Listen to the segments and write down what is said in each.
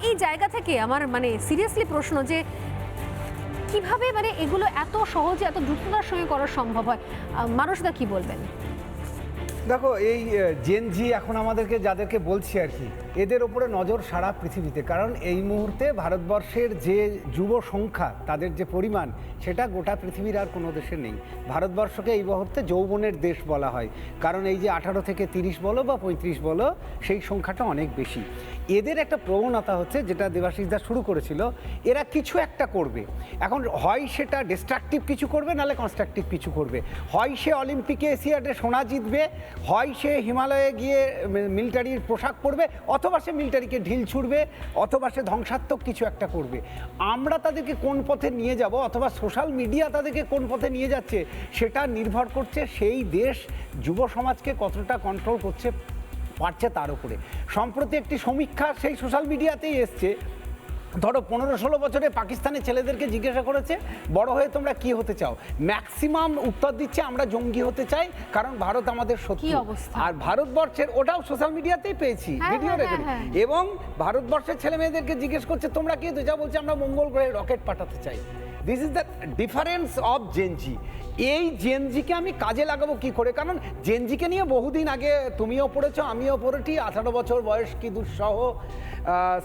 এই জায়গা থেকে আমার মানে সিরিয়াসলি প্রশ্ন যে কিভাবে মানে এগুলো এত সহজে এত দ্রুততার সঙ্গে করা সম্ভব হয়? মানুষদা কি বলবেন? দেখো, এই জেনজি এখন আমাদেরকে যাদেরকে বলছি আর কি, এদের ওপরে নজর সারা পৃথিবীতে। কারণ এই মুহূর্তে ভারতবর্ষের যে যুব সংখ্যা, তাদের যে পরিমাণ, সেটা গোটা পৃথিবীর আর কোনো দেশে নেই। ভারতবর্ষকে এই মুহূর্তে যৌবনের দেশ বলা হয়, কারণ এই যে 18 থেকে 30 বলো বা 35 বলো, সেই সংখ্যাটা অনেক বেশি। এদের একটা প্রবণতা হচ্ছে, যেটা দেবাশিসদা শুরু করেছিল, এরা কিছু একটা করবে। এখন হয় সেটা ডিস্ট্রাকটিভ কিছু করবে, নাহলে কনস্ট্রাকটিভ কিছু করবে। হয় সে অলিম্পিকে এশিয়াডে সোনা জিতবে, হয় সে হিমালয়ে গিয়ে মিলিটারির পোশাক পরবে, অথবা সে মিলিটারিকে ঢিল ছুড়বে, অথবা সে ধ্বংসাত্মক কিছু একটা করবে। আমরা তাদেরকে কোন পথে নিয়ে যাব, অথবা সোশ্যাল মিডিয়া তাদেরকে কোন পথে নিয়ে যাচ্ছে, সেটা নির্ভর করছে সেই দেশ যুব সমাজকে কতটা কন্ট্রোল করছে পারছে তার উপরে। সম্প্রতি একটি সমীক্ষা সেই সোশ্যাল মিডিয়াতেই এসছে। ধরো 15-16 বছরে পাকিস্তানের ছেলেদেরকে জিজ্ঞাসা করেছে, বড় হয়ে তোমরা কি হতে চাও? ম্যাক্সিমাম উত্তর দিচ্ছে, আমরা জঙ্গি হতে চাই, কারণ ভারত আমাদের শত্রু। আর ভারতবর্ষের, ওটাও সোশ্যাল মিডিয়াতেই পেয়েছি, ভিডিও রেখে। এবং ভারতবর্ষের ছেলে মেয়েদেরকে জিজ্ঞেস করছে, তোমরা কি হতে চাও? বলছে আমরা মঙ্গল গ্রহে রকেট পাঠাতে চাই। This is the difference of Gen Z. এই জেনজিকে আমি কাজে লাগাবো কি করে? কারণ জেনজিকে নিয়ে বহুদিন আগে তুমিও পড়েছো, আমিও পড়েছি। 18 বছর বয়স কি দুঃসহ,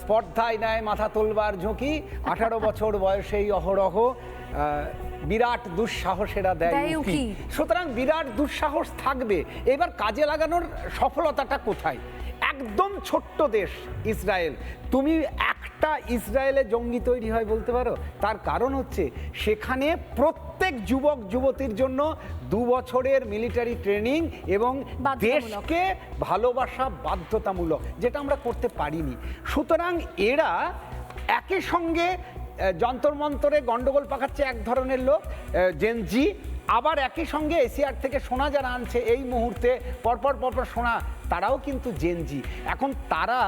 স্পর্ধায় নেয় মাথা তোলবার ঝুঁকি, 18 বছর বয়সেই অহরহ বিরাট দুঃসাহসেরা দেয় উকি। সুতরাং বিরাট দুঃসাহস থাকবে। এবার কাজে লাগানোর সফলতাটা কোথায়? একদম ছোট্ট দেশ ইসরায়েল, তুমি একটা ইসরায়েলে জঙ্গি তৈরি হয় বলতে পারো? তার কারণ হচ্ছে সেখানে প্রত্যেক যুবক যুবতীর জন্য 2 বছরের মিলিটারি ট্রেনিং এবং দেশকে ভালোবাসা বাধ্যতামূলক, যেটা আমরা করতে পারিনি। সুতরাং এরা একই সঙ্গে যন্তর মন্তরে গন্ডগোল পাকাচ্ছে এক ধরনের লোক জেনজি, আবার একই সঙ্গে এশিয়ার থেকে সোনা যারা আনছে এই মুহূর্তে পরপর সোনা, তারাও কিন্তু জেনজি। এখন তারা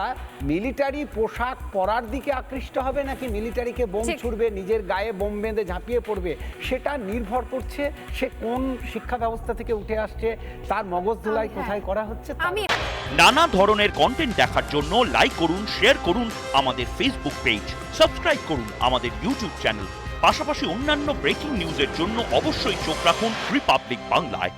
মিলিটারি পোশাক পরার দিকে আকৃষ্ট হবে, নাকি মিলিটারিকে বোম ছুড়বে, নিজের গায়ে বোম বেঁধে ঝাঁপিয়ে পড়বে, সেটা নির্ভর করছে সে কোন শিক্ষা ব্যবস্থা থেকে উঠে আসছে, তার মগজ ধোলাই কোথায় করা হচ্ছে। নানা ধরনের কন্টেন্ট দেখার জন্য লাইক করুন, শেয়ার করুন আমাদের ফেসবুক পেজ, সাবস্ক্রাইব করুন আমাদের ইউটিউব চ্যানেল। পাশাপাশি অন্যান্য ব্রেকিং নিউজের জন্য অবশ্যই চোখ রাখুন রিপাবলিক বাংলায়।